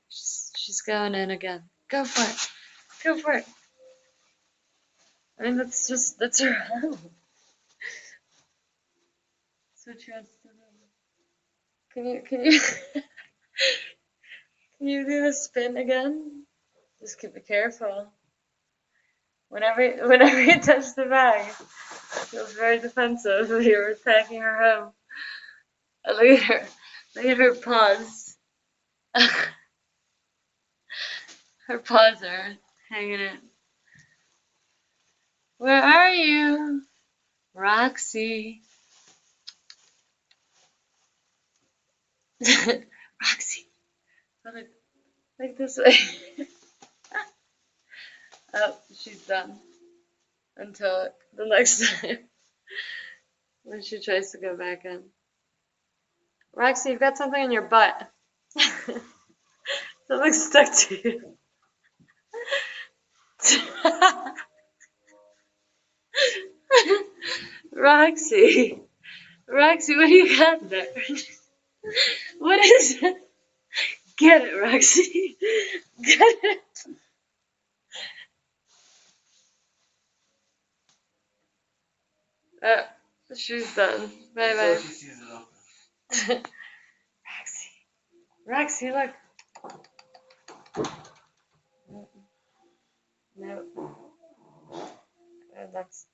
She's going in again. Go for it. Go for it. I mean, that's her home. That's what she wants to do. Can you can you do the spin again? Just be careful. Whenever you touch the bag, she feels very defensive. You're attacking her home. Look at her. Look at her paws. Her paws are hanging in. Where are you? Roxy. Roxy. Look this way. Oh, she's done. Until the next time. When she tries to go back in. Roxy, you've got something in your butt. Something's stuck to you. Roxy. Roxy, what do you got there? What is it? Get it, Roxy. Get it. Oh, she's done. Bye bye. Roxy. Roxy, look. No. That's